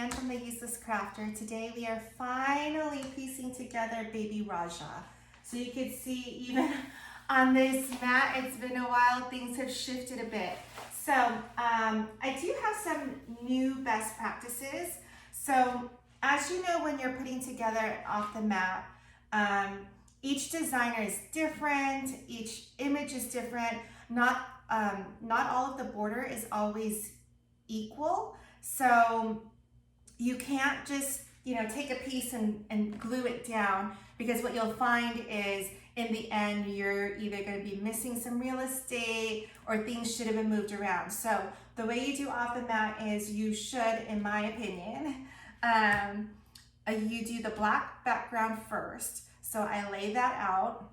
Jan from the Useless Crafter. Today we are finally piecing together baby Raja. So you can see even on this mat, it's been a while, things have shifted a bit. So I do have some new best practices. So as you know, when you're putting together off the mat, each designer is different, each image is different. Not all of the border is always equal. So you can't just, take a piece and glue it down, because what you'll find is in the end, you're either going to be missing some real estate or things should have been moved around. So the way you do off the mat is you should, in my opinion, you do the black background first. So I lay that out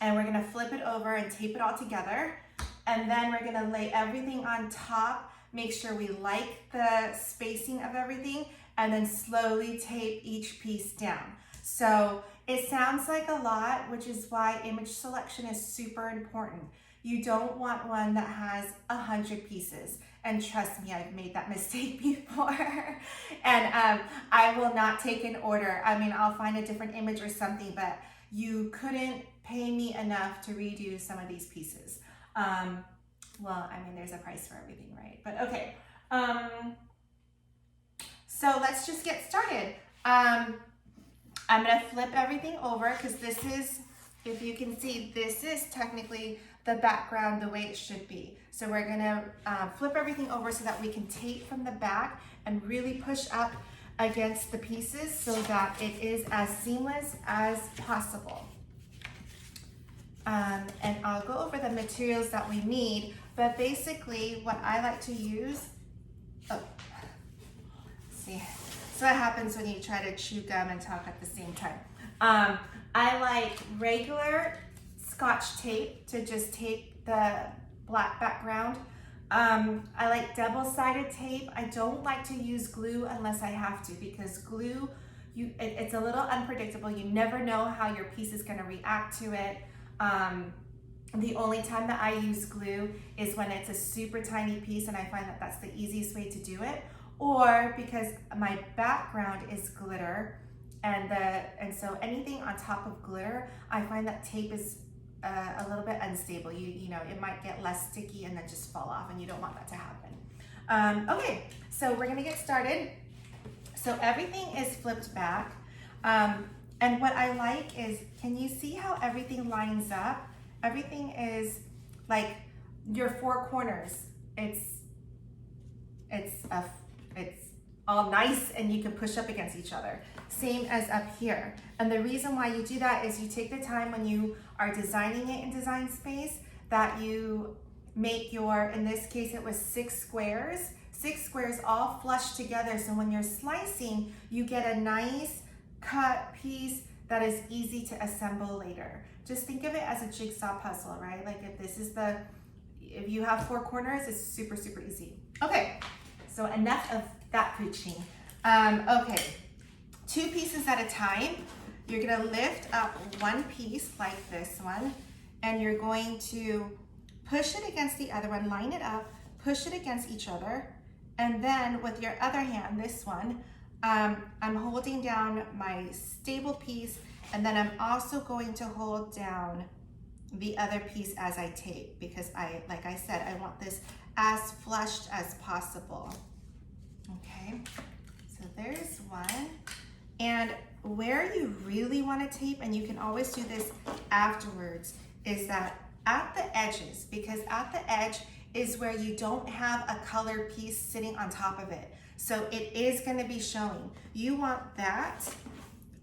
and we're going to flip it over and tape it all together. And then we're going to lay everything on top. Make sure we like the spacing of everything, and then slowly tape each piece down. So it sounds like a lot, which is why image selection is super important. You don't want one that has 100 pieces. And trust me, I've made that mistake before. And I will not take an order. I mean, I'll find a different image or something, but you couldn't pay me enough to redo some of these pieces. Well, I mean, there's a price for everything, right? But okay. So let's just get started. I'm gonna flip everything over because this is, if you can see, this is technically the background the way it should be. So we're gonna flip everything over so that we can tape from the back and really push up against the pieces so that it is as seamless as possible. And I'll go over the materials that we need, but basically what I like to use, see, so what happens when you try to chew gum and talk at the same time. I like regular Scotch tape to just tape the black background. I like double-sided tape. I don't like to use glue unless I have to, because glue, it's a little unpredictable. You never know how your piece is gonna react to it. The only time that I use glue is when it's a super tiny piece and I find that that's the easiest way to do it, or because my background is glitter and so anything on top of glitter, I find that tape is a little bit unstable. You know, it might get less sticky and then just fall off, and you don't want that to happen. Okay, so we're gonna get started. So everything is flipped back. And what I like is, can you see how everything lines up? Everything is like your four corners. It's all nice and you can push up against each other. Same as up here. And the reason why you do that is you take the time when you are designing it in Design Space that you make your, in this case it was 6 squares all flushed together. So when you're slicing, you get a nice cut piece that is easy to assemble later. Just think of it as a jigsaw puzzle, right? Like if you have 4 corners, it's super, super easy. Okay, so enough of that preaching. Okay, 2 pieces at a time. You're gonna lift up one piece like this one, and you're going to push it against the other one, line it up, push it against each other, and then with your other hand, this one, I'm holding down my stable piece, and then I'm also going to hold down the other piece as I tape, because like I said, I want this as flushed as possible. Okay, so there's one. And where you really want to tape, and you can always do this afterwards, is that at the edges, because at the edge is where you don't have a colored piece sitting on top of it. So it is going to be showing. You want that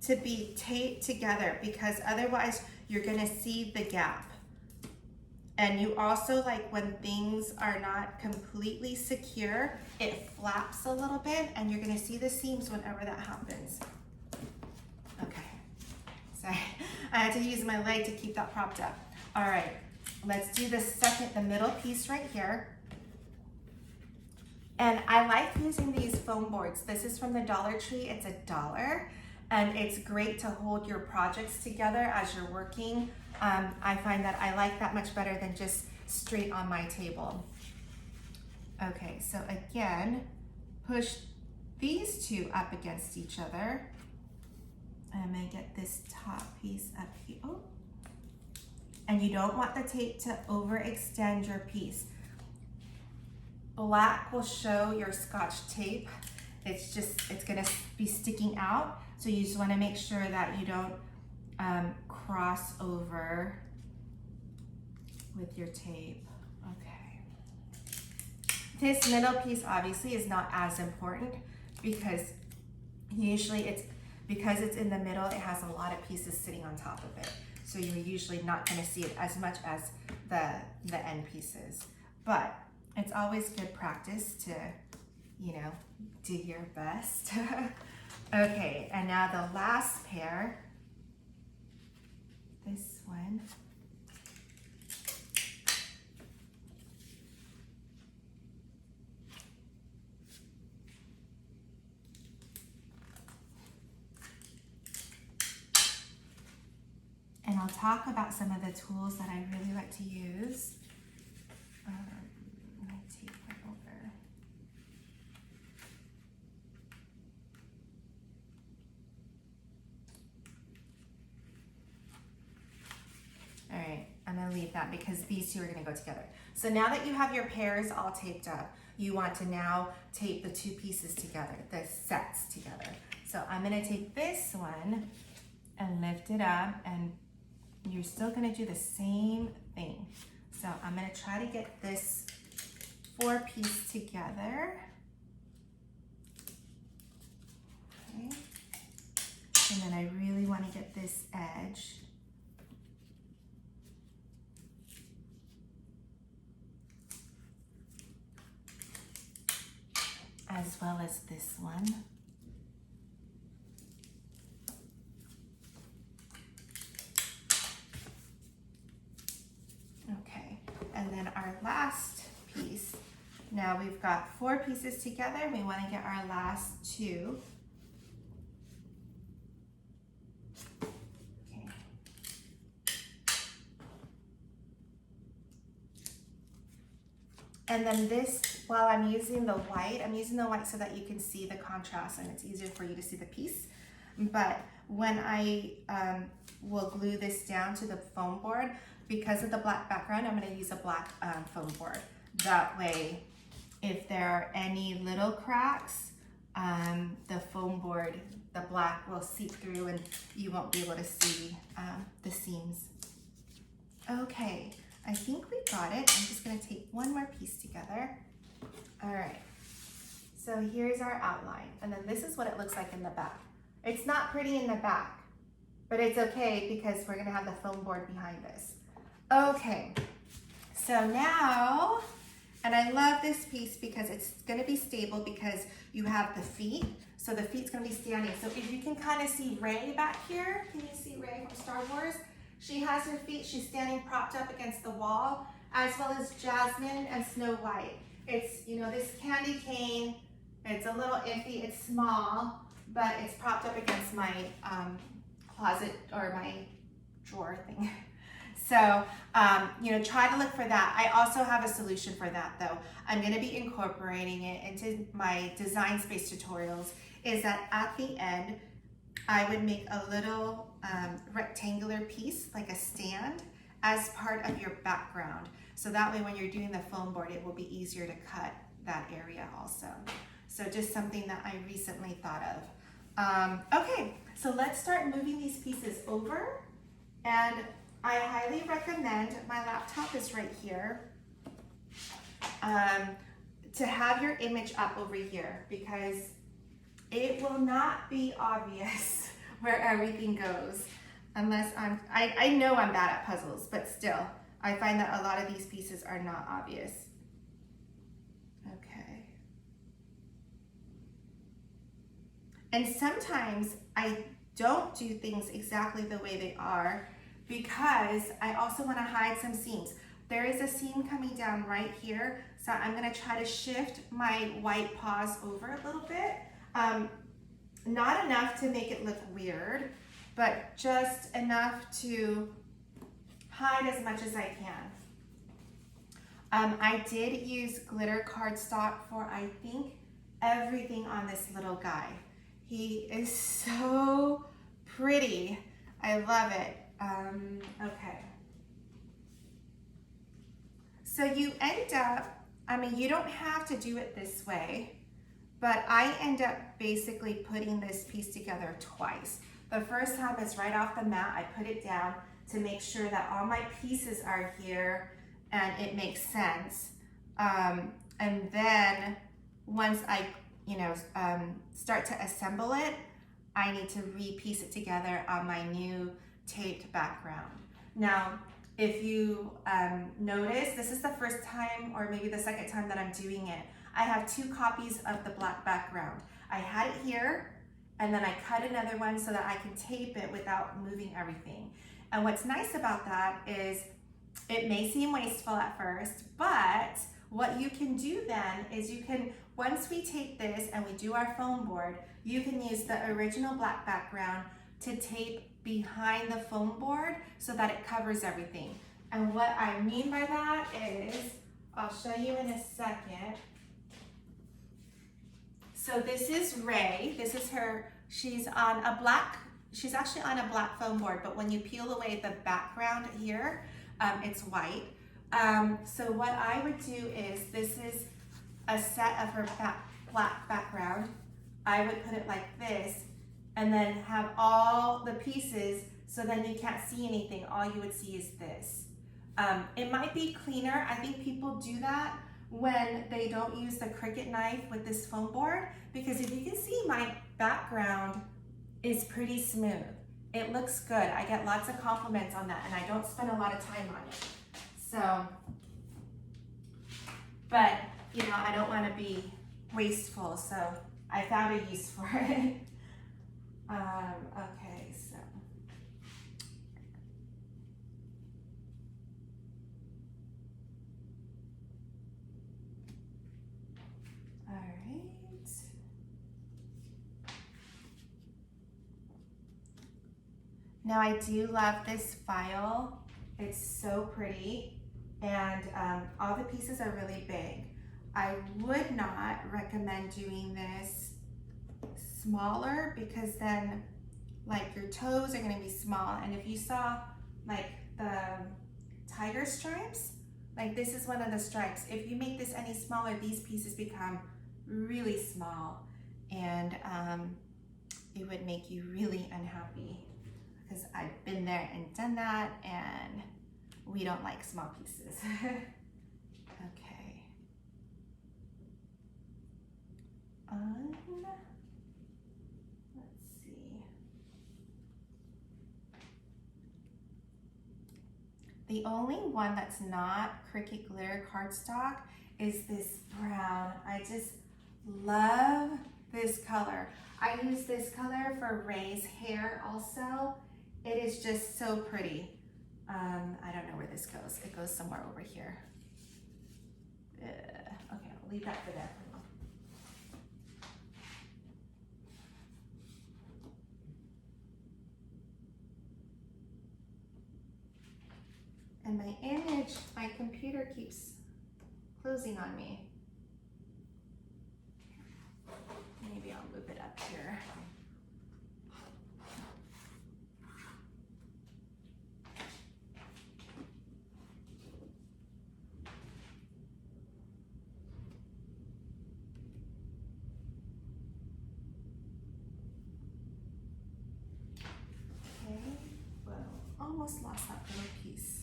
to be taped together, because otherwise you're going to see the gap. And you also, like, when things are not completely secure, it flaps a little bit and you're going to see the seams whenever that happens. Okay, sorry, I had to use my leg to keep that propped up. All right, let's do the middle piece right here. And I like using these foam boards. This is from the Dollar Tree. It's $1, and it's great to hold your projects together as you're working. I find that I like that much better than just straight on my table. Okay, so again, push these two up against each other. I'm gonna get this top piece up here. Oh. And you don't want the tape to overextend your piece. Black will show your Scotch tape. It's gonna be sticking out. So you just wanna make sure that you don't cross over with your tape. Okay. This middle piece obviously is not as important because usually because it's in the middle, it has a lot of pieces sitting on top of it. So you're usually not gonna see it as much as the end pieces. But it's always good practice to, you know, do your best. Okay, and now the last pair, this one. And I'll talk about some of the tools that I really like to use. Let me take it over. All right, I'm gonna leave that because these two are gonna go together. So now that you have your pairs all taped up, you want to now tape the two pieces together, the sets together. So I'm gonna take this one and lift it up, and you're still gonna do the same thing. So I'm gonna try to get this 4-piece together. Okay. And then I really wanna get this edge. As well as this one. Okay, and then our last piece. Now we've got 4 pieces together. We want to get our last 2. Okay. And then this, while I'm using the white so that you can see the contrast and it's easier for you to see the piece. But when I will glue this down to the foam board, because of the black background, I'm gonna use a black foam board. That way, if there are any little cracks, the foam board, the black will seep through and you won't be able to see the seams. Okay, I think we got it. I'm just gonna take one more piece together. All right, so here's our outline. And then this is what it looks like in the back. It's not pretty in the back, but it's okay because we're gonna have the foam board behind this. Okay, so now, and I love this piece because it's gonna be stable because you have the feet. So the feet's gonna be standing. So if you can kind of see Rey back here, can you see Rey from Star Wars? She has her feet, she's standing propped up against the wall, as well as Jasmine and Snow White. It's, you know, this candy cane, it's a little iffy, it's small, but it's propped up against my closet or my drawer thing. So, you know, try to look for that. I also have a solution for that though. I'm gonna be incorporating it into my design space tutorials, is that at the end, I would make a little rectangular piece, like a stand, as part of your background. So that way when you're doing the foam board, it will be easier to cut that area also. So just something that I recently thought of. Okay, so let's start moving these pieces over. And I highly recommend, my laptop is right here, to have your image up over here because it will not be obvious where everything goes unless I know I'm bad at puzzles, but still, I find that a lot of these pieces are not obvious. Okay. And sometimes I don't do things exactly the way they are because I also want to hide some seams. There is a seam coming down right here, so I'm going to try to shift my white paws over a little bit. Not enough to make it look weird, but just enough to hide as much as I can. I did use glitter cardstock for, I think, everything on this little guy. He is so pretty. I love it. Okay. So you end up, I mean, you don't have to do it this way, but I end up basically putting this piece together twice. The first time is right off the mat. I put it down to make sure that all my pieces are here and it makes sense. And then once I, start to assemble it, I need to re-piece it together on my new taped background. Now, if you notice, this is the first time or maybe the second time that I'm doing it. I have 2 copies of the black background. I had it here, and then I cut another one so that I can tape it without moving everything. And what's nice about that is it may seem wasteful at first, but what you can do then is you can, once we tape this and we do our foam board, you can use the original black background to tape behind the foam board so that it covers everything. And what I mean by that is, I'll show you in a second. So this is Ray, this is her, she's actually on a black foam board, but when you peel away the background here, it's white. So what I would do is, this is a set of her black background. I would put it like this, and then have all the pieces, so then you can't see anything. All you would see is this. It might be cleaner. I think people do that when they don't use the Cricut knife with this foam board, because if you can see, my background is pretty smooth. It looks good. I get lots of compliments on that, and I don't spend a lot of time on it. So, but I don't want to be wasteful, so I found a use for it. Okay, so. All right. Now I do love this file. It's so pretty, and all the pieces are really big. I would not recommend doing this smaller, because then like your toes are going to be small, and if you saw like the tiger stripes, like this is one of the stripes, if you make this any smaller, these pieces become really small, and it would make you really unhappy, because I've been there and done that, and we don't like small pieces. Okay. Let's see. The only one that's not Cricut glitter cardstock is this brown. I just love this color. I use this color for Ray's hair also. It is just so pretty. I don't know where this goes. It goes somewhere over here. Okay, I'll leave that for there for now. And my image, my computer keeps closing on me. Maybe I'll move it up here. Okay, well, almost lost that little piece.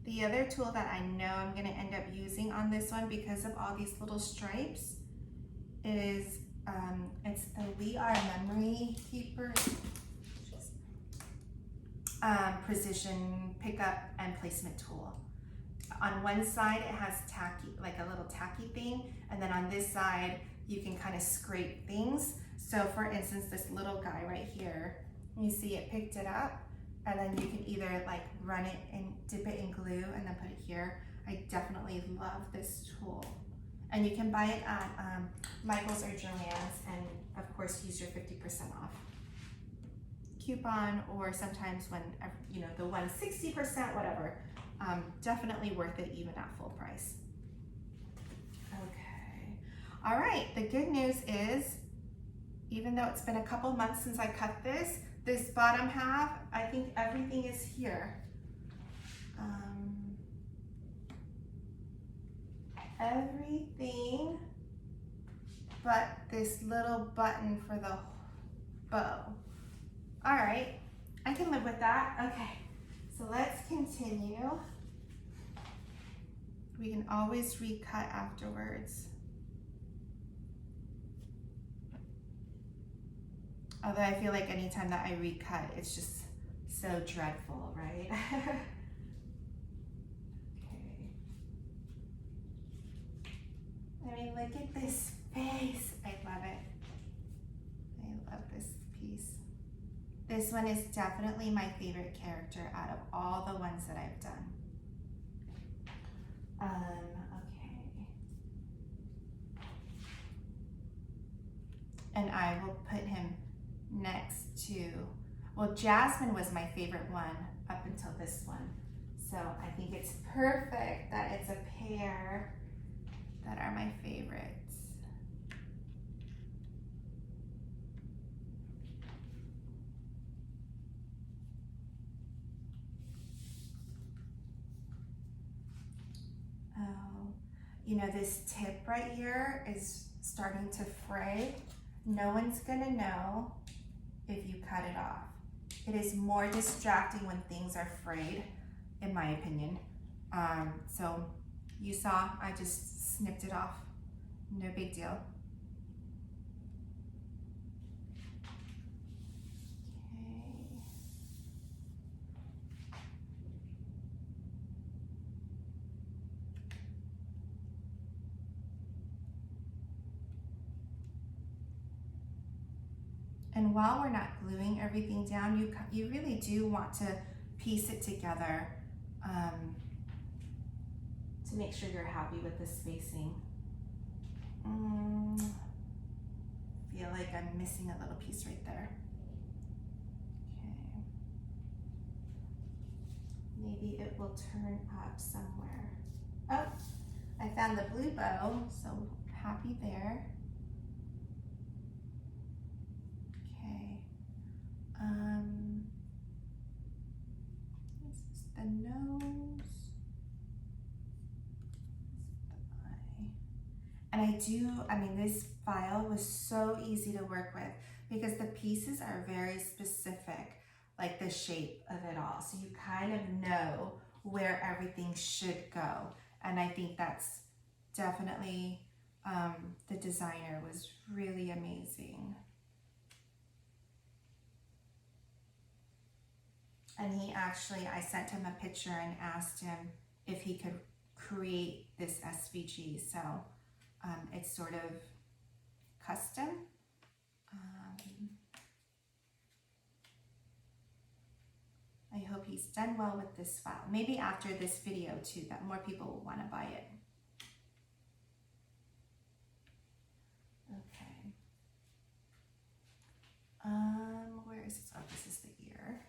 The other tool that I know I'm going to end up using on this one, because of all these little stripes, is it's the We Are Memory Keeper precision pickup and placement tool. On one side it has tacky, like a little tacky thing, and then on this side you can kind of scrape things. So for instance, this little guy right here, you see it picked it up, and then you can either like run it and dip it in glue and then put it here. I definitely love this tool. And you can buy it at Michael's or Joann's, and of course use your 50% off coupon, or sometimes when, the 160%, whatever, Definitely worth it even at full price. Okay, all right, the good news is, even though it's been a couple months since I cut this bottom half, I think everything is here. Everything but this little button for the bow. All right, I can live with that. Okay, so let's continue. We can always recut afterwards. Although I feel like anytime that I recut, it's just so dreadful, right? Okay. I mean, look at this face. I love it. I love this piece. This one is definitely my favorite character out of all the ones that I've done. Okay. And I will put him next to, well, Jasmine was my favorite one up until this one. So I think it's perfect that it's a pair that are my favorites. Oh, you know, this tip right here is starting to fray. No one's gonna know if you cut it off. It is more distracting when things are frayed, in my opinion. So you saw, I just snipped it off. No big deal. Okay. And while we're not gluing everything down, you really do want to piece it together to make sure you're happy with the spacing. Feel like I'm missing a little piece right there. Okay. Maybe it will turn up somewhere. Oh, I found the blue bow, so happy there. Okay. This is the nose. And I mean, this file was so easy to work with because the pieces are very specific, like the shape of it all. So you kind of know where everything should go. And I think that's definitely, the designer was really amazing. And he actually, I sent him a picture and asked him if he could create this SVG. So it's sort of custom. I hope he's done well with this file. Maybe after this video too, that more people will want to buy it. Okay. Where is this? Oh, this is the ear.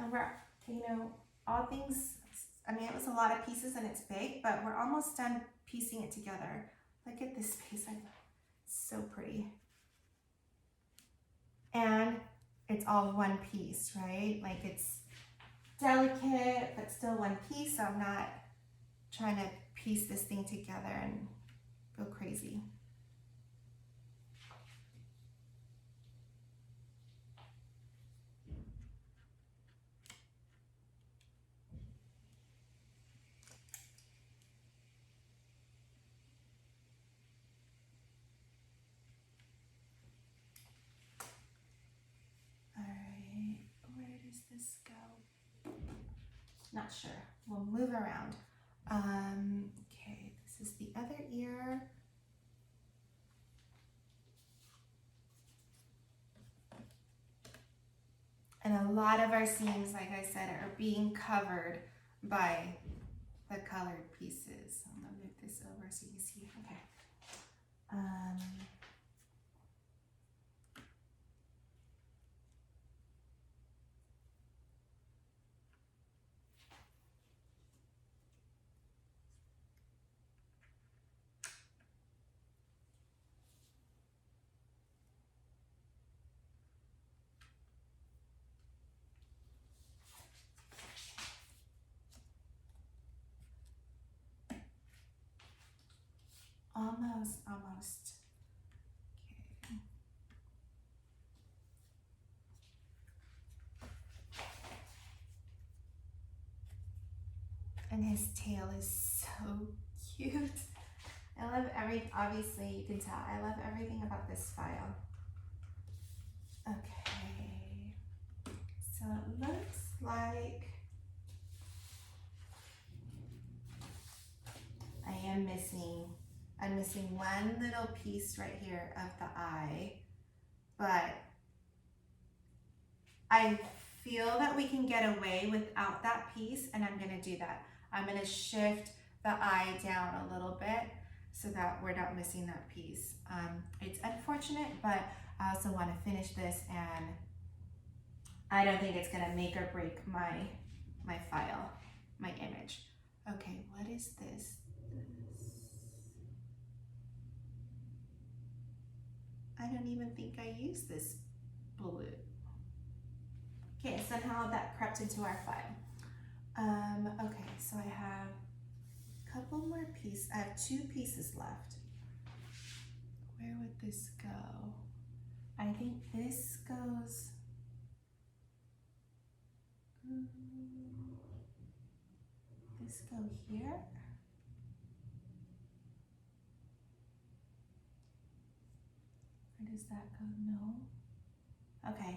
And we're, you know, all things, I mean, it was a lot of pieces and it's big, but we're almost done piecing it together. Look at this piece, it's so pretty. And it's all one piece, right? Like it's delicate, but still one piece. So I'm not trying to piece this thing together and go crazy. Not sure. We'll move around. Okay, this is the other ear. And a lot of our seams, like I said, are being covered by the colored pieces. I'm gonna move this over so you can see. Okay. Almost. Okay. And his tail is so cute. I love obviously you can tell, I love everything about this file. Okay, so it looks like I'm missing one little piece right here of the eye, but I feel that we can get away without that piece, and I'm gonna do that. I'm gonna shift the eye down a little bit so that we're not missing that piece. It's unfortunate, but I also wanna finish this, and I don't think it's gonna make or break my file, my image. Okay, what is this? I don't even think I used this blue. Okay, somehow that crept into our file. Okay, so I have a couple more pieces. I have 2 pieces left. Where would this go? I think this goes, this go here. Where does that go? No. Okay.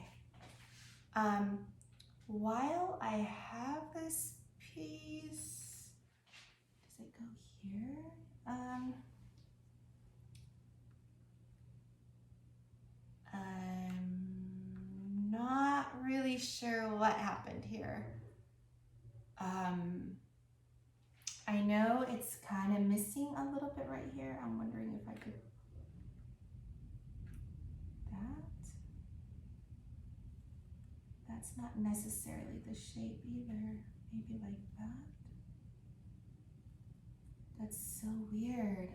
While I have this piece, does it go here? I'm not really sure what happened here. I know it's kind of missing a little bit right here. I'm wondering if I could, that's not necessarily the shape either. Maybe like that. That's so weird.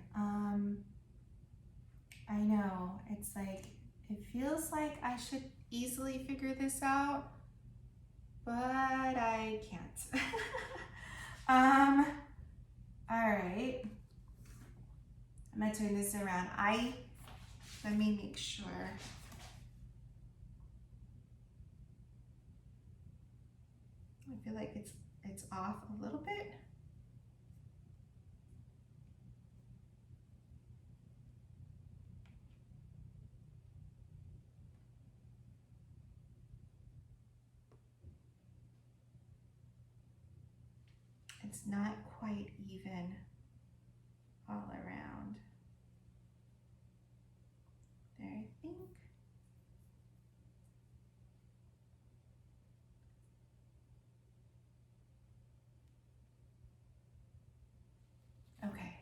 I know, it's like, it feels like I should easily figure this out, but I can't. All right. I'm gonna turn this around. Let me make sure. I feel like it's off a little bit. It's not quite even all around. There, I think. Okay.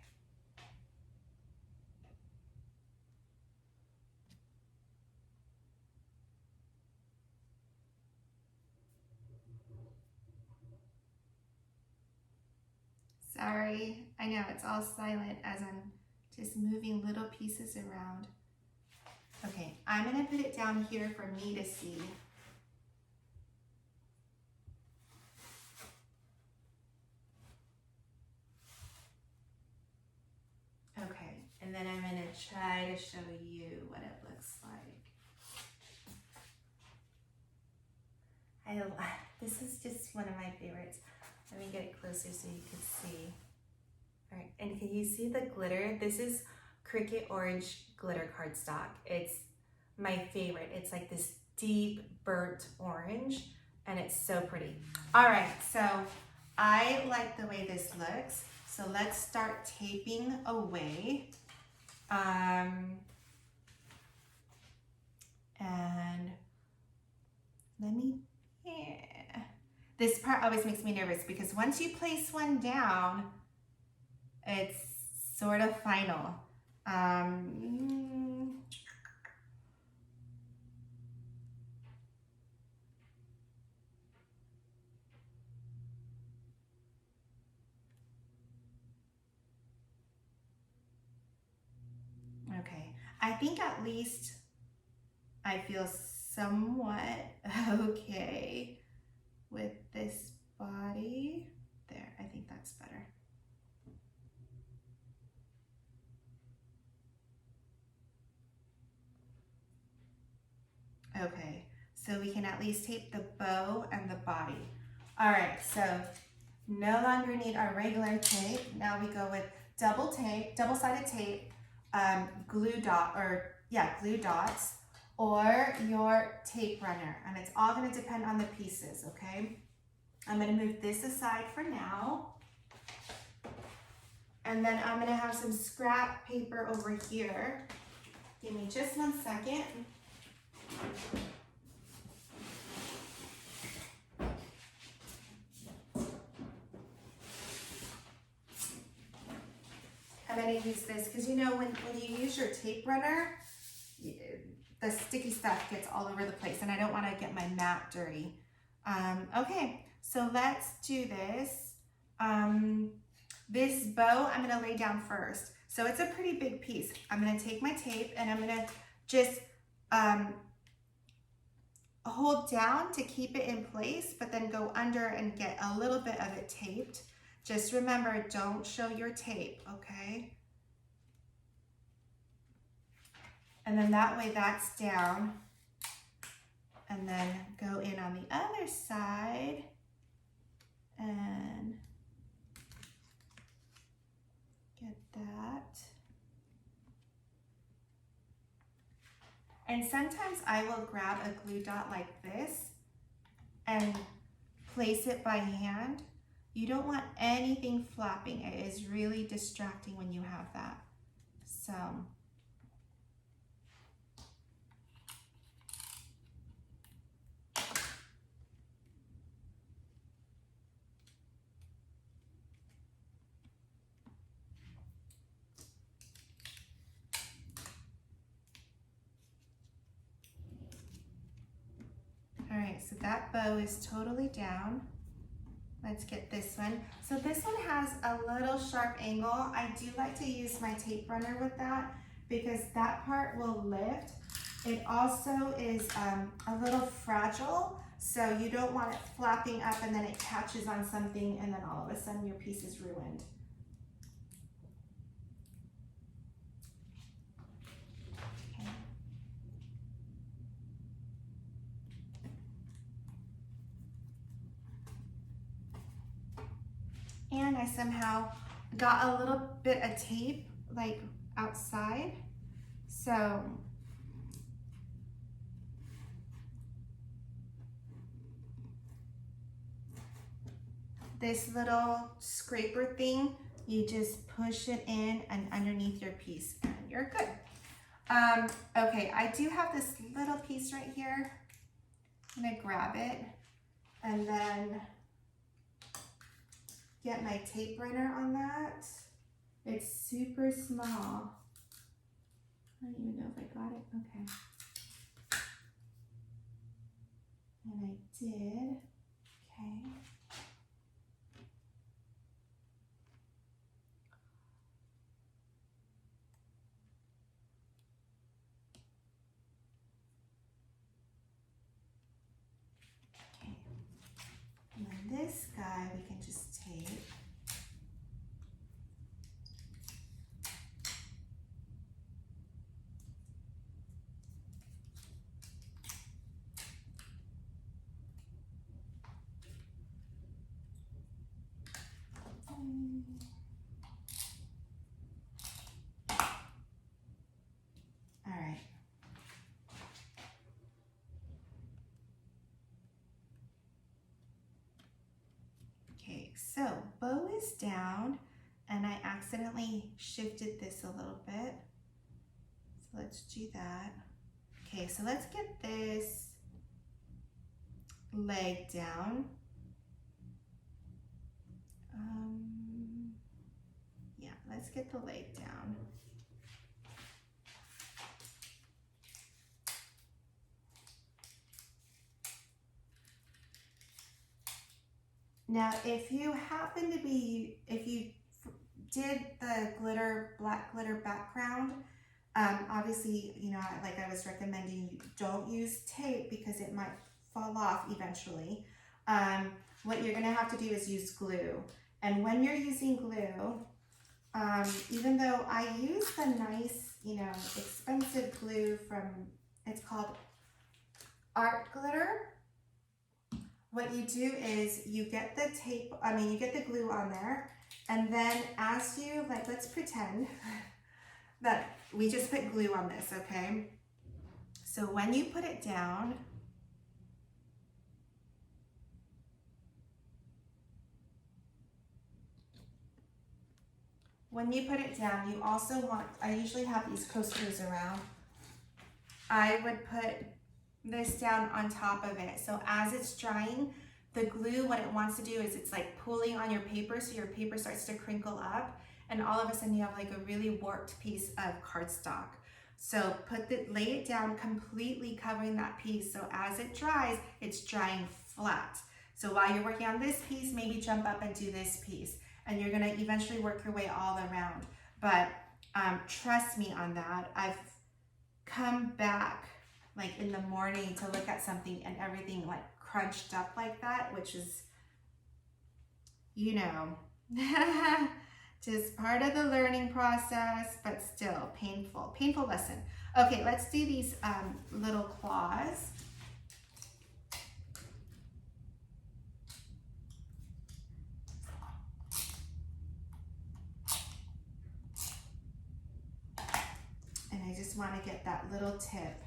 Sorry, I know it's all silent as I'm just moving little pieces around. Okay, I'm gonna put it down here for me to see. Okay, and then I'm gonna try to show you what it looks like. This is just one of my favorites. Let me get it closer so you can see. All right, and can you see the glitter? This is Cricut Orange glitter cardstock. It's my favorite. It's like this deep burnt orange, and it's so pretty. All right, so I like the way this looks. So let's start taping away. And let me Yeah. This part always makes me nervous because once you place one down, it's sort of final. Okay, I think at least I feel somewhat okay with this body. There, I think that's better. Okay, so we can at least tape the bow and the body. All right, so no longer need our regular tape. Now we go with double-sided tape, glue dots, or your tape runner, and it's all going to depend on the pieces. Okay, I'm going to move this aside for now, and then I'm going to have some scrap paper over here. Give me just 1 second. I'm going to use this because you know when you use your tape runner, the sticky stuff gets all over the place and I don't want to get my mat dirty. Okay, so let's do this. This bow I'm going to lay down first. So it's a pretty big piece. I'm going to take my tape and I'm going to just hold down to keep it in place, but then go under and get a little bit of it taped. Just remember, don't show your tape, okay? And then that way that's down. And then go in on the other side and get that. And sometimes I will grab a glue dot like this and place it by hand. You don't want anything flapping. It is really distracting when you have that. So, all right, so that bow is totally down. Let's get this one. So this one has a little sharp angle. I do like to use my tape runner with that because that part will lift. It also is a little fragile, so you don't want it flapping up and then it catches on something and then all of a sudden your piece is ruined. Okay. And I somehow got a little bit of tape like outside. So this little scraper thing, you just push it in and underneath your piece and you're good. Okay, I do have this little piece right here. I'm gonna grab it and then get my tape runner on that. It's super small. I don't even know if I got it. Okay. And I did. Okay. Okay. And then this guy we can just tape. All right. Okay, so bow is down and I accidentally shifted this a little bit. So let's do that. Okay, so let's get this leg down. Yeah, let's get the leg down. Now, if you did the black glitter background, obviously, you know, like I was recommending, you don't use tape because it might fall off eventually. What you're gonna have to do is use glue. And when you're using glue, even though I use the nice, you know, expensive glue it's called Art Glitter. What you do is you get the you get the glue on there, and then as you, like, let's pretend that we just put glue on this, okay? So when you put it down, you also want, I usually have these coasters around. I would put this down on top of it. So as it's drying, the glue, what it wants to do is it's like pulling on your paper, so your paper starts to crinkle up, and all of a sudden you have like a really warped piece of cardstock. So lay it down completely covering that piece, so as it dries, it's drying flat. So while you're working on this piece, maybe jump up and do this piece, and you're gonna eventually work your way all around. But trust me on that. I've come back like in the morning to look at something and everything like crunched up like that, which is, you know, just part of the learning process, but still painful lesson. Okay, let's do these little claws. And I just want to get that little tip.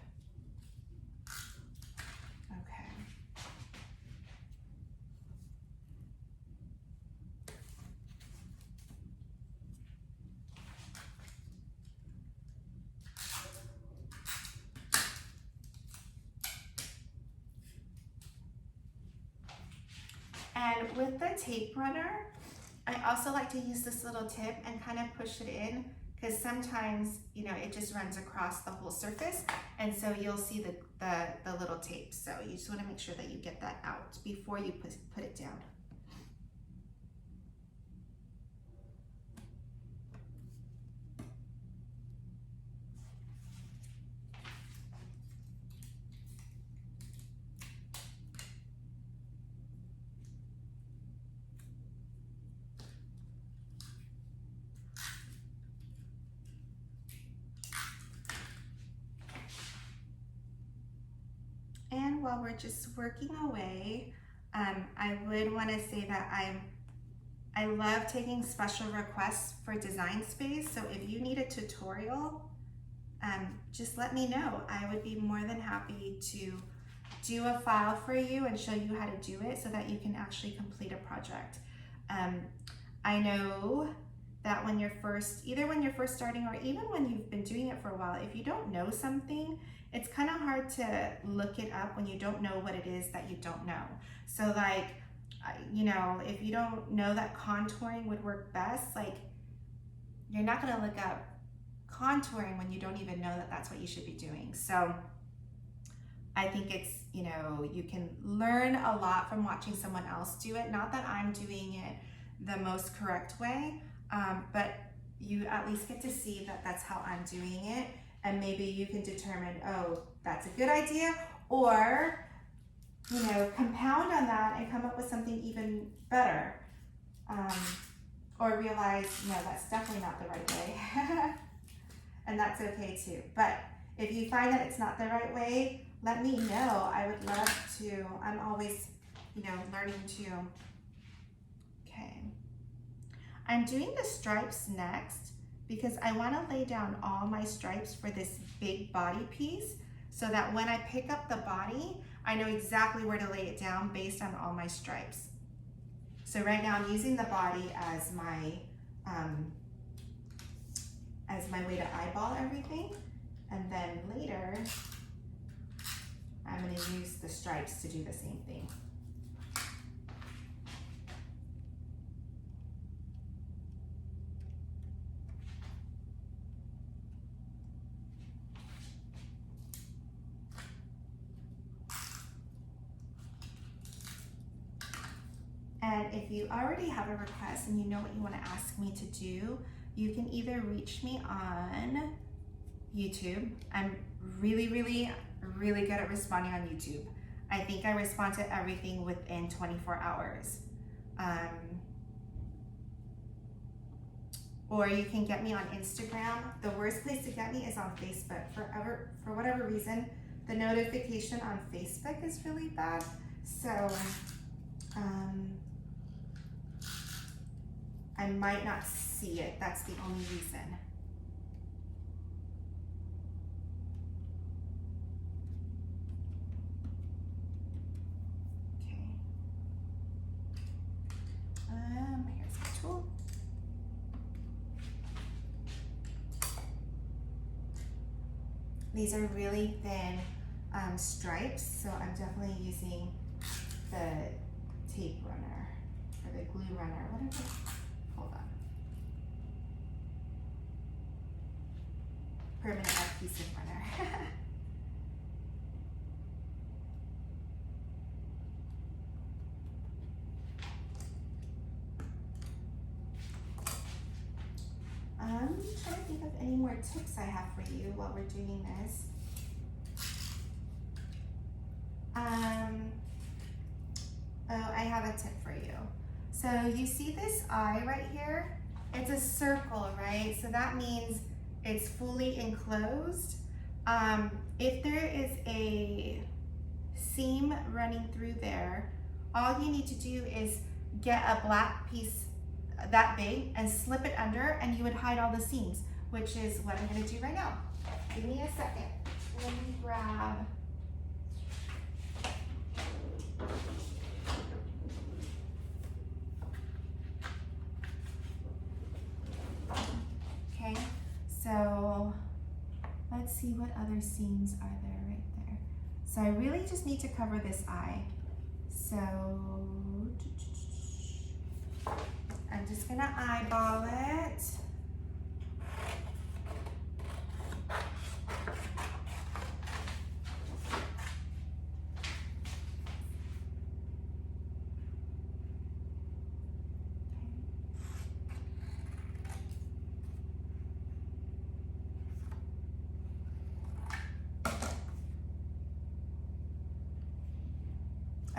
And with the tape runner, I also like to use this little tip and kind of push it in, because sometimes, you know, it just runs across the whole surface, and so you'll see the little tape. So you just want to make sure that you get that out before you put it down. And while we're just working away, I would want to say that I love taking special requests for design space. So if you need a tutorial, just let me know. I would be more than happy to do a file for you and show you how to do it so that you can actually complete a project. I know that when you're either when you're first starting or even when you've been doing it for a while, if you don't know something, it's kind of hard to look it up when you don't know what it is that you don't know. So like, you know, if you don't know that contouring would work best, like, you're not gonna look up contouring when you don't even know that that's what you should be doing. So I think it's, you know, you can learn a lot from watching someone else do it. Not that I'm doing it the most correct way, but you at least get to see that that's how I'm doing it. And maybe you can determine, oh, that's a good idea, or, you know, compound on that and come up with something even better. Or realize, no, that's definitely not the right way. And that's okay too. But if you find that it's not the right way, let me know. I would love to. I'm always, you know, learning too. Okay. I'm doing the stripes next, because I want to lay down all my stripes for this big body piece, so that when I pick up the body, I know exactly where to lay it down based on all my stripes. So right now I'm using the body as my way to eyeball everything, and then later I'm going to use the stripes to do the same thing. And if you already have a request and you know what you want to ask me to do, you can either reach me on YouTube. I'm really good at responding on YouTube. I think I respond to everything within 24 hours. Or you can get me on Instagram. The worst place to get me is on Facebook. For whatever reason, the notification on Facebook is really bad. So, I might not see it. That's the only reason. Okay. Here's my tool. These are really thin stripes, so I'm definitely using the tape runner or the glue runner, whatever. Hold on. Permanent adhesive runner. I'm trying to think of any more tips I have for you while we're doing this. Oh, I have a tip for you. So you see this eye right here? It's a circle, right? So that means it's fully enclosed. If there is a seam running through there, all you need to do is get a black piece that big and slip it under, and you would hide all the seams, which is what I'm gonna do right now. Give me a second. Let me grab. Okay, so let's see what other seams are there right there. So I really just need to cover this eye. So I'm just gonna eyeball it.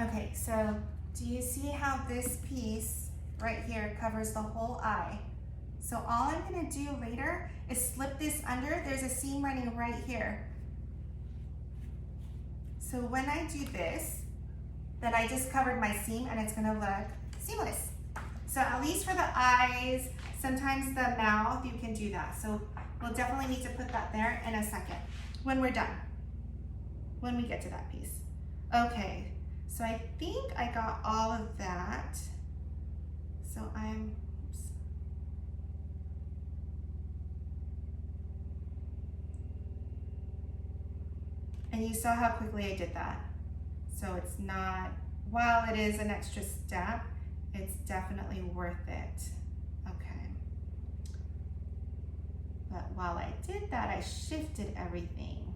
Okay, so do you see how this piece right here covers the whole eye? So all I'm gonna do later is slip this under. There's a seam running right here. So when I do this, then I just covered my seam and it's gonna look seamless. So at least for the eyes, sometimes the mouth, you can do that. So we'll definitely need to put that there in a second when we're done, when we get to that piece. Okay. So I think I got all of that. So oops. And you saw how quickly I did that. So it's not, while it is an extra step, it's definitely worth it. Okay. But while I did that, I shifted everything.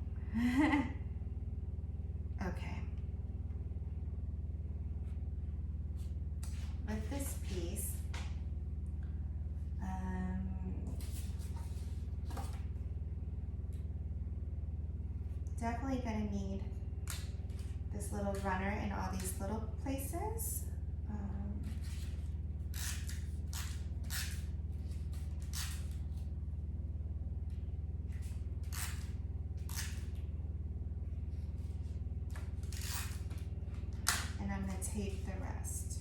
Okay. With this piece, definitely gonna need this little runner in all these little places. And I'm gonna tape the rest.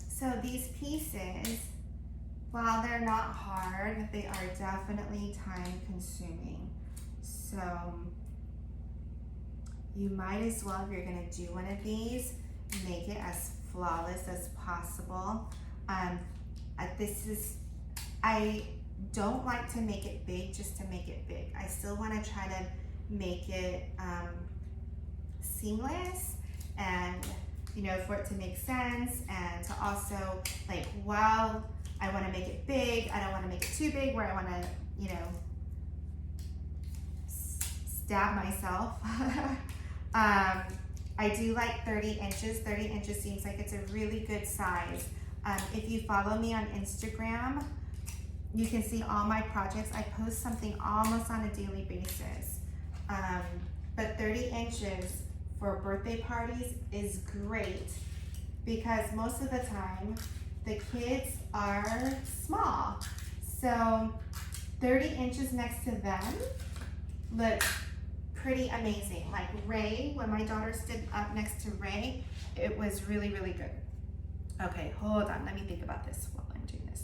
So these pieces, while they're not hard, they are definitely time consuming. So you might as well, if you're gonna do one of these, make it as flawless as possible. I don't like to make it big just to make it big. I still wanna try to make it seamless and, you know, for it to make sense, and to also, like, while I wanna make it big, I don't wanna make it too big where I wanna, you know, stab myself. I do like 30 inches. 30 inches seems like it's a really good size. If you follow me on Instagram, you can see all my projects. I post something almost on a daily basis. But 30 inches for birthday parties is great because most of the time the kids are small. So 30 inches next to them looks pretty amazing. Like Ray, when my daughter stood up next to Ray, it was really, really good. Okay, hold on, let me think about this while I'm doing this.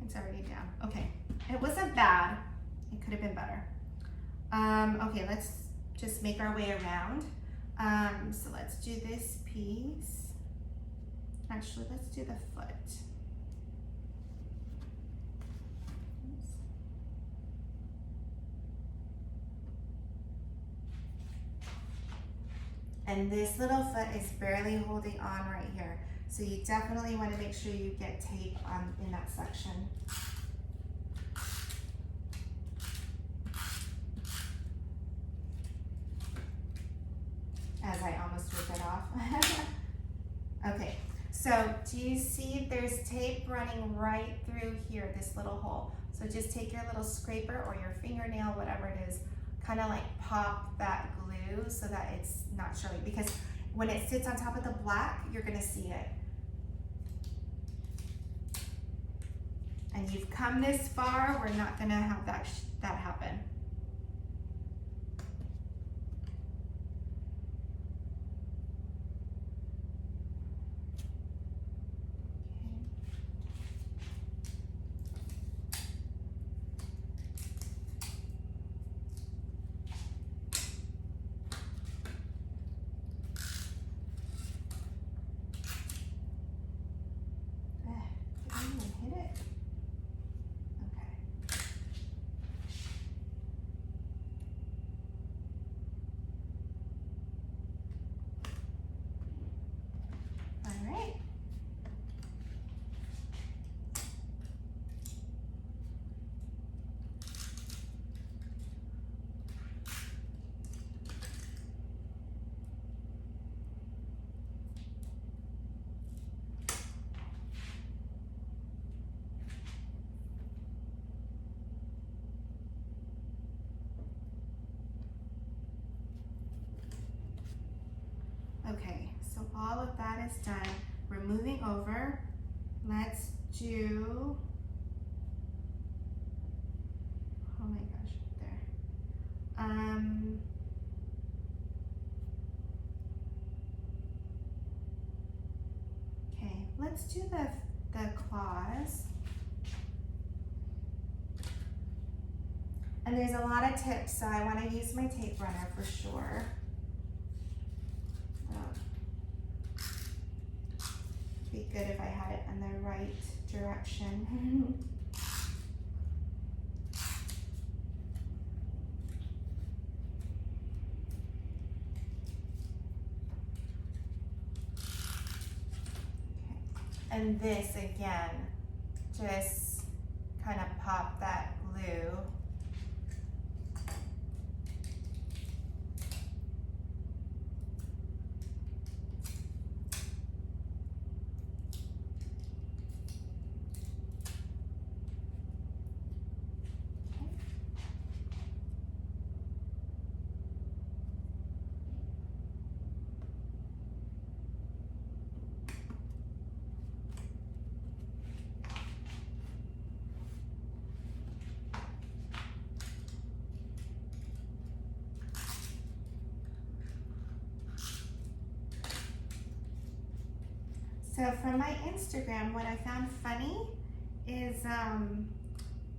It's already down. Okay, it wasn't bad. It could have been better. Okay, let's just make our way around. So let's do this piece. Actually, let's do the foot. Oops. And this little foot is barely holding on right here. So you definitely want to make sure you get tape in that section. As I almost ripped it off. Okay, so do you see there's tape running right through here, this little hole? So just take your little scraper or your fingernail, whatever it is, kind of like pop that glue so that it's not showing, because when it sits on top of the black, you're gonna see it. And you've come this far, we're not gonna have that happen. Okay, so all of that is done. We're moving over. Let's do, oh my gosh, there. Okay, let's do the claws. And there's a lot of tips, so I want to use my tape runner for sure. Be good if I had it in the right direction. Okay. And this again, just kind of pop that glue. So from my Instagram, what I found funny is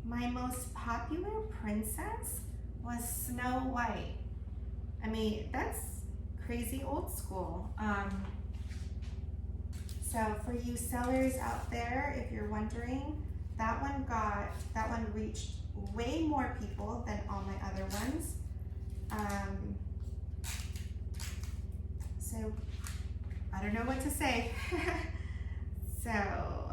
my most popular princess was Snow White. I mean, that's crazy old school. So for you sellers out there, if you're wondering, that one reached way more people than all my other ones. So I don't know what to say. So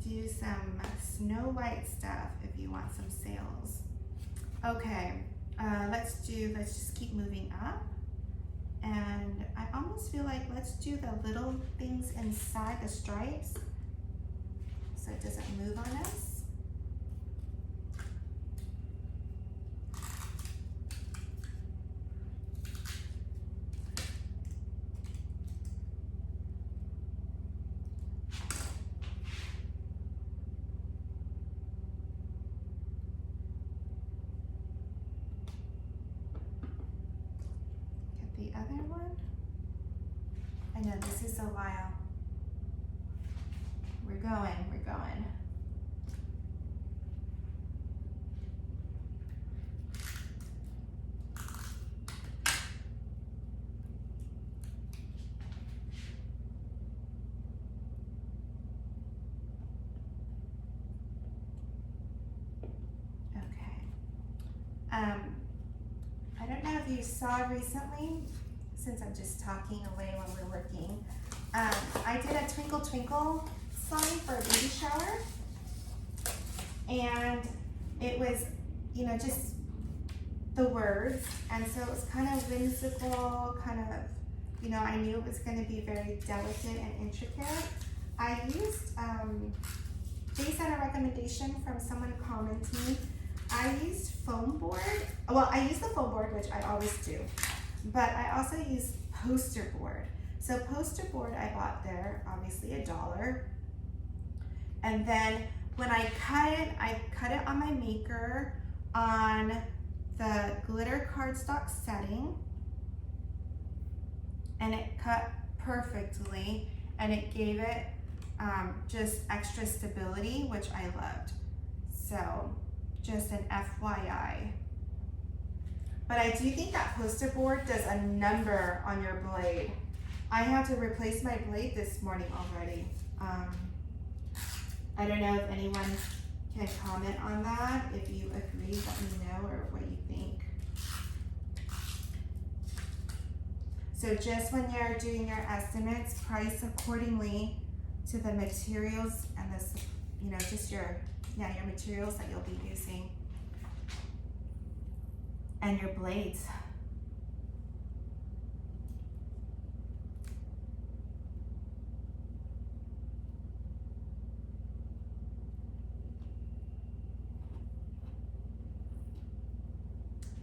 do some Snow White stuff if you want some sales. Okay, let's just keep moving up. And I almost feel like let's do the little things inside the stripes so it doesn't move on us. Get the other one. I know this is a while. We're going. I don't know if you saw recently, since I'm just talking away when we're working, I did a twinkle twinkle sign for a baby shower, and it was, you know, just the words, and so it was kind of whimsical, kind of, you know, I knew it was going to be very delicate and intricate. I used, based on a recommendation from someone who commented me, I used foam board. Well, I use the foam board, which I always do, but I also use poster board. So poster board I bought there, obviously $1. And then when I cut it on my maker on the glitter cardstock setting, and it cut perfectly, and it gave it just extra stability, which I loved. So just an FYI. But I do think that poster board does a number on your blade. I had to replace my blade this morning already. I don't know if anyone can comment on that. If you agree, let me know, or what you think. So just when you're doing your estimates, price accordingly to the materials and this, you know, just your materials that you'll be using and your blades.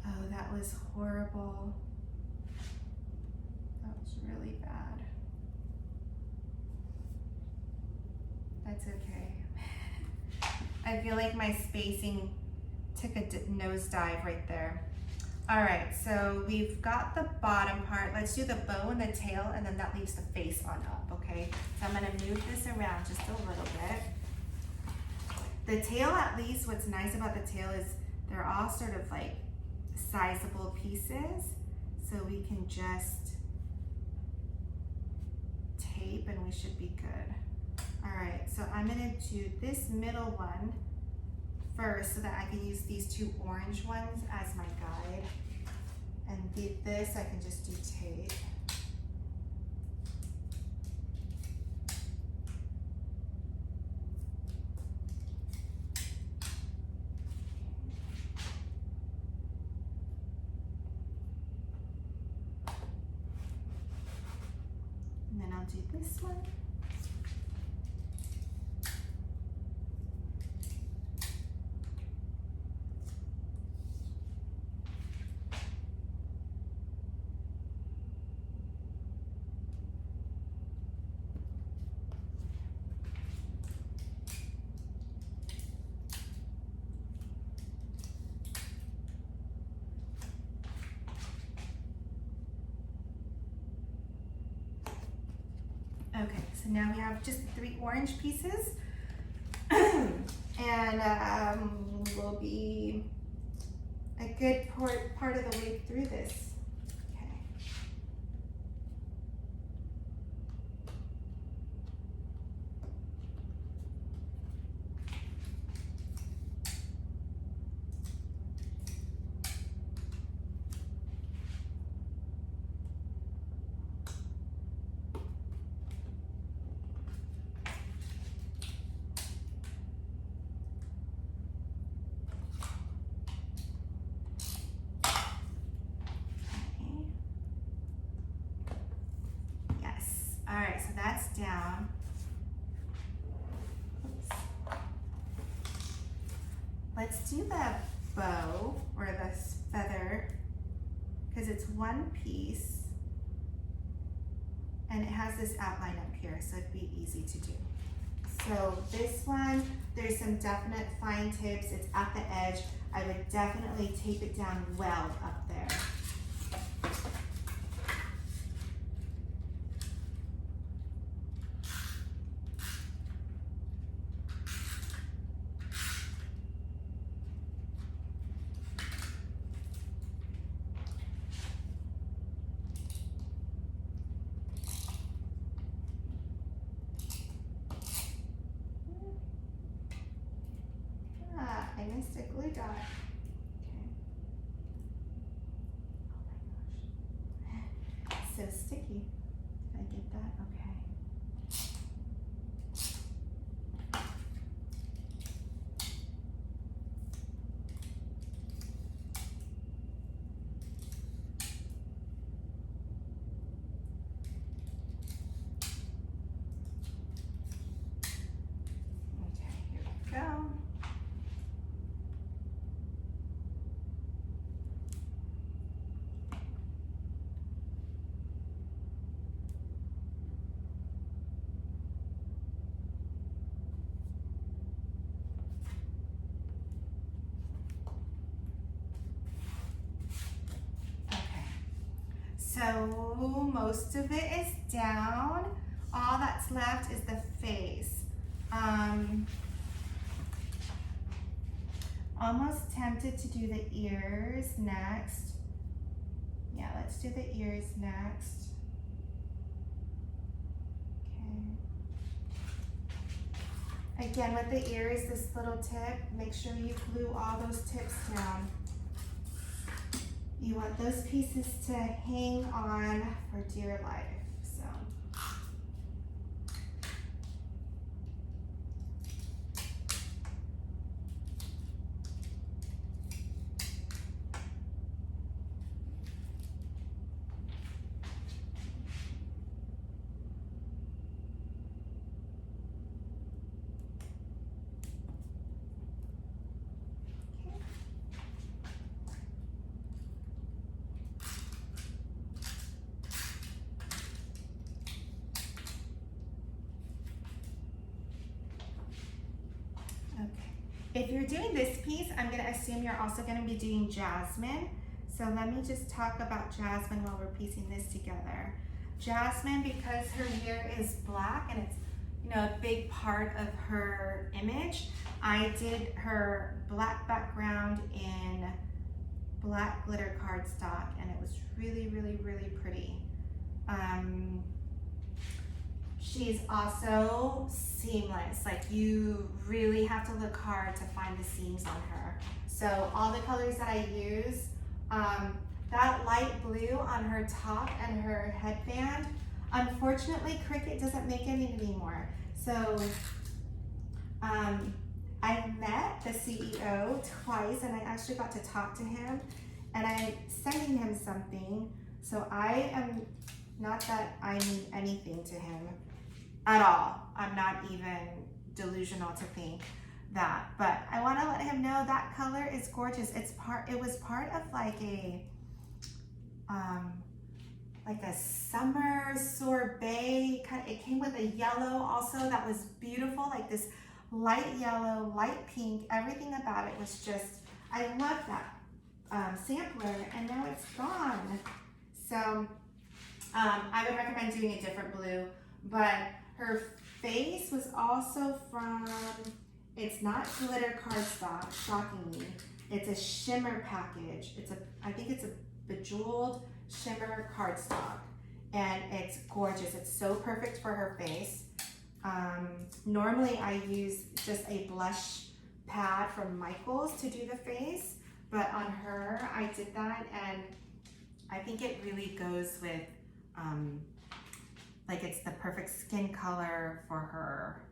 Oh, that was horrible. That was really bad. That's okay. I feel like my spacing took a nosedive right there. All right, so we've got the bottom part. Let's do the bow and the tail, and then that leaves the face on up, okay? So I'm gonna move this around just a little bit. The tail, at least, what's nice about the tail is they're all sort of like sizable pieces, so we can just tape and we should be good. All right, so I'm gonna do this middle one first so that I can use these two orange ones as my guide. And this I can just do tape. And then I'll do this one. Okay, so now we have just 3 orange pieces. And we'll be a good part of the way through this. All right, so that's down. Oops. Let's do the bow or the feather because it's one piece and it has this outline up here, so it'd be easy to do. So this one, there's some definite fine tips. It's at the edge. I would definitely tape it down well up there. I missed a glue dot. Okay. Oh my gosh. So sticky. Did I get that? Okay. Okay, here we go. So most of it is down. All that's left is the face. Almost tempted to do the ears next. Yeah, let's do the ears next. Okay. Again, with the ears, this little tip, make sure you glue all those tips down. You want those pieces to hang on for dear life, so. If you're doing this piece, I'm gonna assume you're also gonna be doing Jasmine. So let me just talk about Jasmine while we're piecing this together. Jasmine, because her hair is black and it's, you know, a big part of her image, I did her black background in black glitter cardstock and it was really, really, really pretty. She's also seamless. Like you really have to look hard to find the seams on her. So all the colors that I use, that light blue on her top and her headband, unfortunately Cricut doesn't make any anymore. So I met the CEO twice and I actually got to talk to him and I'm sending him something. So I am, not that I mean anything to him at all. I'm not even delusional to think that, but I want to let him know that color is gorgeous. It was part of like a summer sorbet kind of, it came with a yellow also that was beautiful, like this light yellow, light pink, everything about it was just, I love that sampler and now it's gone. So I would recommend doing a different blue, But her face was also from, it's not glitter cardstock, shockingly. It's a shimmer package. I think it's a bejeweled shimmer cardstock. And it's gorgeous. It's so perfect for her face. Normally I use just a blush pad from Michaels to do the face, but on her I did that, and I think it really goes with like it's the perfect skin color for her,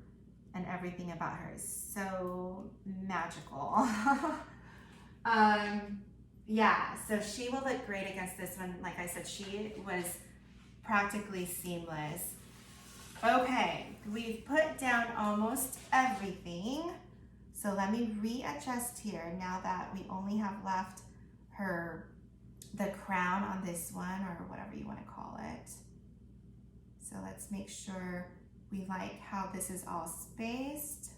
and everything about her is so magical. Yeah, so she will look great against this one. Like I said, she was practically seamless. Okay, we've put down almost everything. So let me readjust here now that we only have left the crown on this one, or whatever you want to call it. So let's make sure we like how this is all spaced.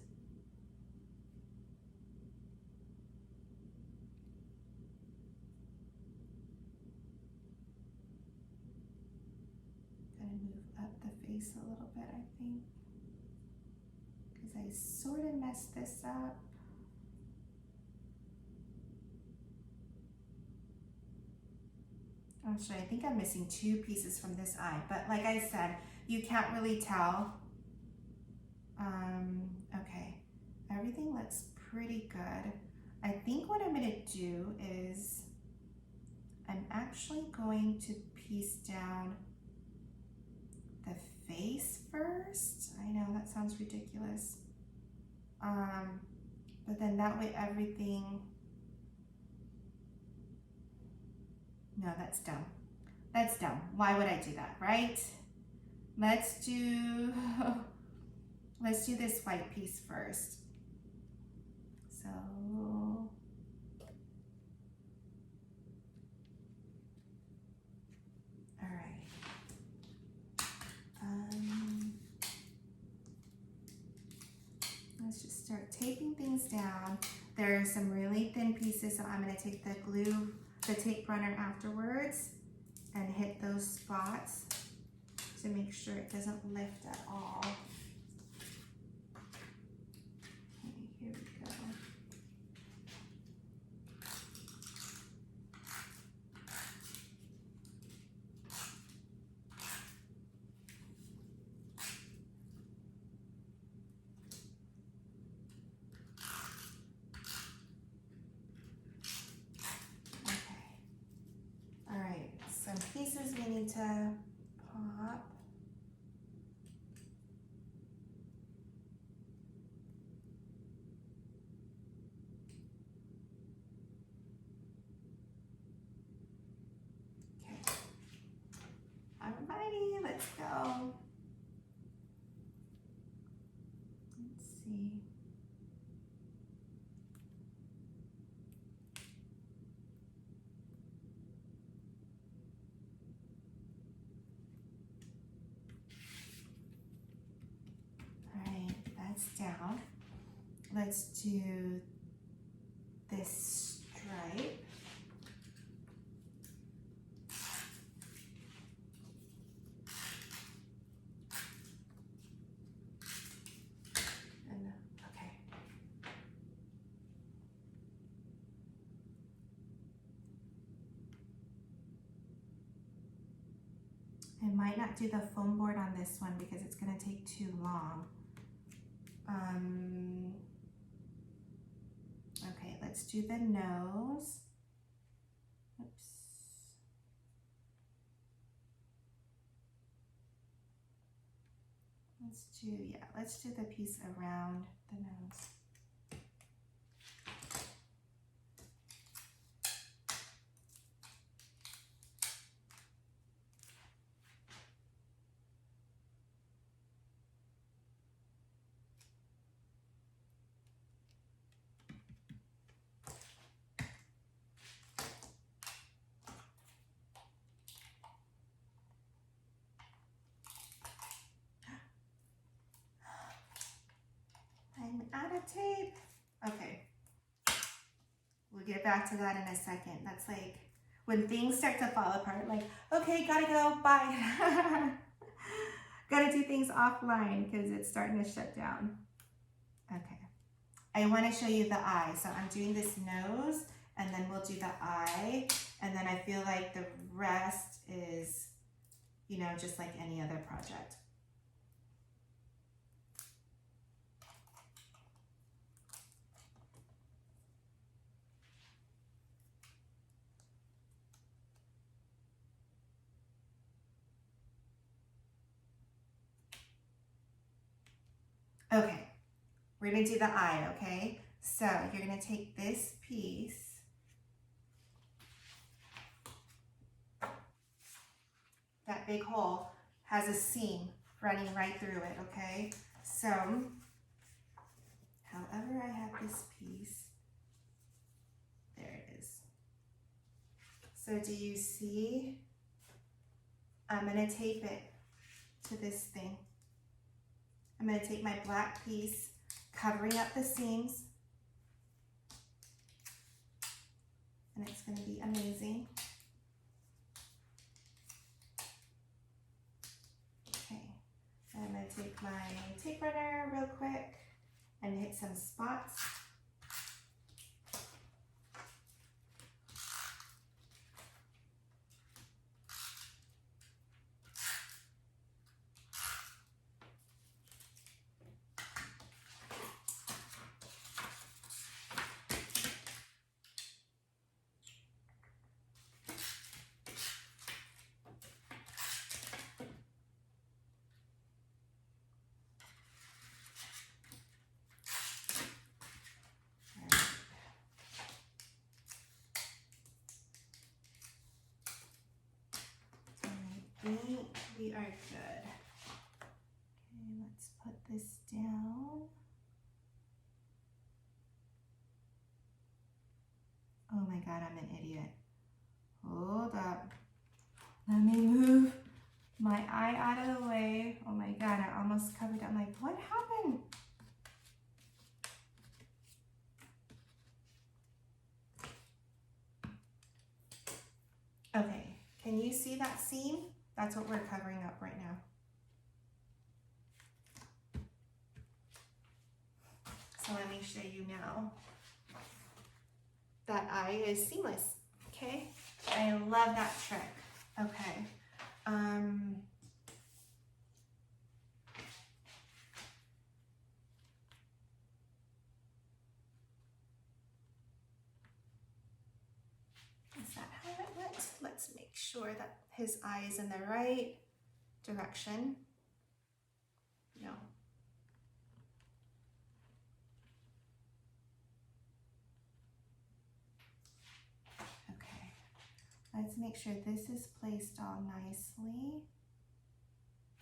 Gonna move up the face a little bit, I think, because I sort of messed this up. Actually, I think I'm missing 2 pieces from this eye, but like I said, you can't really tell. Okay, everything looks pretty good. I think what I'm gonna do is I'm actually going to piece down the face first. I know that sounds ridiculous. But then that way everything, no, that's dumb. That's dumb. Why would I do that, right? Let's do this white piece first. So, all right. Let's just start taping things down. There are some really thin pieces, so I'm going to take the tape runner afterwards and hit those spots to make sure it doesn't lift at all. Okay, here we go. Some pieces we need to pop. Okay. Alrighty, let's go. Let's see. Down. Let's do this stripe. And okay. I might not do the foam board on this one because it's going to take too long. Okay, let's do the nose. Oops. Let's do the piece around the nose. I'm out of tape. Okay. We'll get back to that in a second. That's like when things start to fall apart, like, okay, gotta go, bye. Gotta do things offline because it's starting to shut down. Okay. I want to show you the eye. So I'm doing this nose and then we'll do the eye. And then I feel like the rest is, you know, just like any other project. Okay, we're gonna do the eye, okay? So you're gonna take this piece, that big hole has a seam running right through it, okay? So, however I have this piece, there it is. So do you see? I'm gonna tape it to this thing. I'm going to take my black piece, covering up the seams, and it's going to be amazing. Okay, I'm going to take my tape runner real quick and hit some spots. I think we are good. Okay, let's put this down. Oh my God, I'm an idiot. Hold up. Let me move my eye out of the way. Oh my God, I almost covered up. I'm like, what happened? Okay, can you see that seam? That's what we're covering up right now. So let me show you now. That eye is seamless, okay? I love that trick. Okay. Is that how it went? Let's make sure that his eye is in the right direction. No. Okay. Let's make sure this is placed all nicely.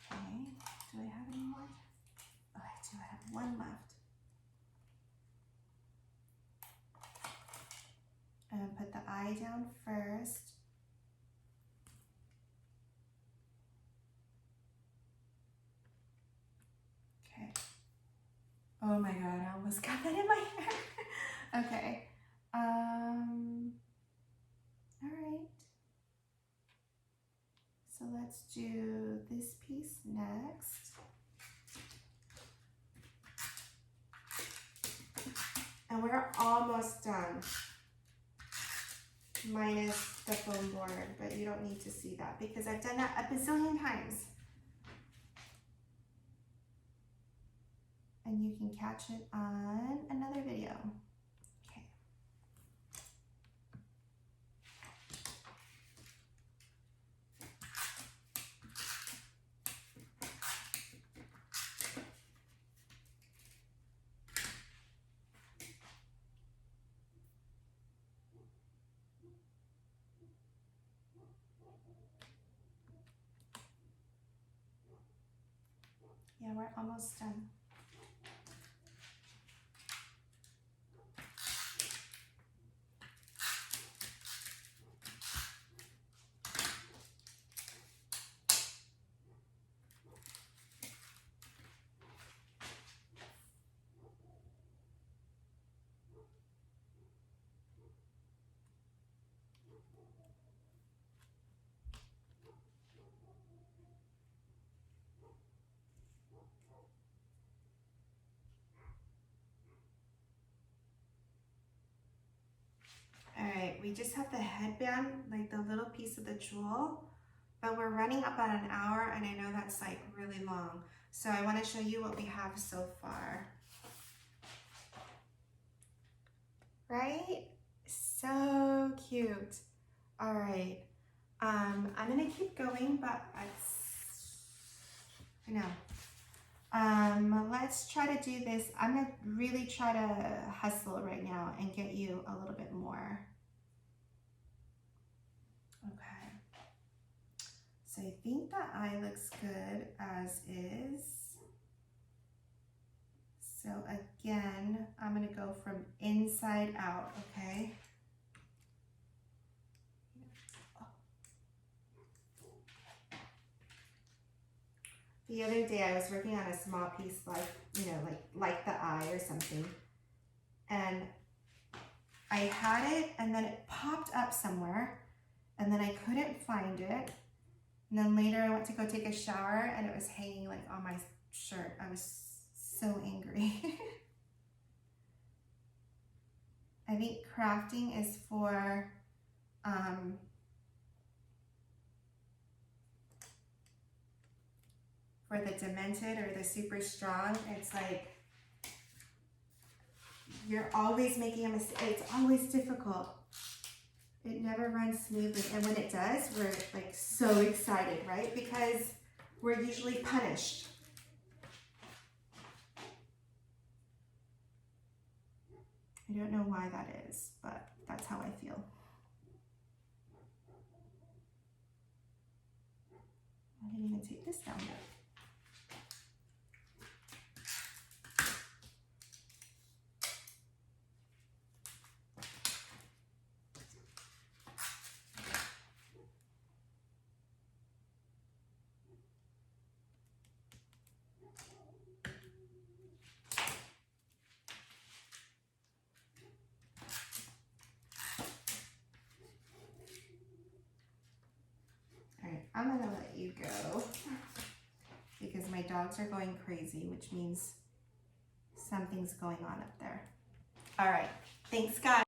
Okay. Do I have any more? Oh, I do. I have one left. And put the eye down first. Okay. Oh my God, I almost got that in my hair. Okay. All right. So let's do this piece next. And we're almost done. Minus the foam board, but you don't need to see that because I've done that a bazillion times. And you can catch it on another video. Okay. Yeah, we're almost done. We just have the headband, like the little piece of the jewel, but we're running up on an hour and I know that's like really long. So I want to show you what we have so far. Right? So cute. All right. I'm going to keep going, but I know. Let's try to do this. I'm going to really try to hustle right now and get you a little bit more. Okay. So I think that eye looks good as is. So again, I'm going to go from inside out, okay? The other day I was working on a small piece like, you know, like the eye or something. And I had it and then it popped up somewhere and then I couldn't find it. And then later I went to go take a shower and it was hanging like on my shirt. I was so angry. I think crafting is for the demented or the super strong. It's like you're always making a mistake. It's always difficult. It never runs smoothly. And when it does, we're like so excited, right? Because we're usually punished. I don't know why that is, but that's how I feel. I didn't even take this down yet. I'm gonna let you go because my dogs are going crazy, which means something's going on up there. All right, thanks guys.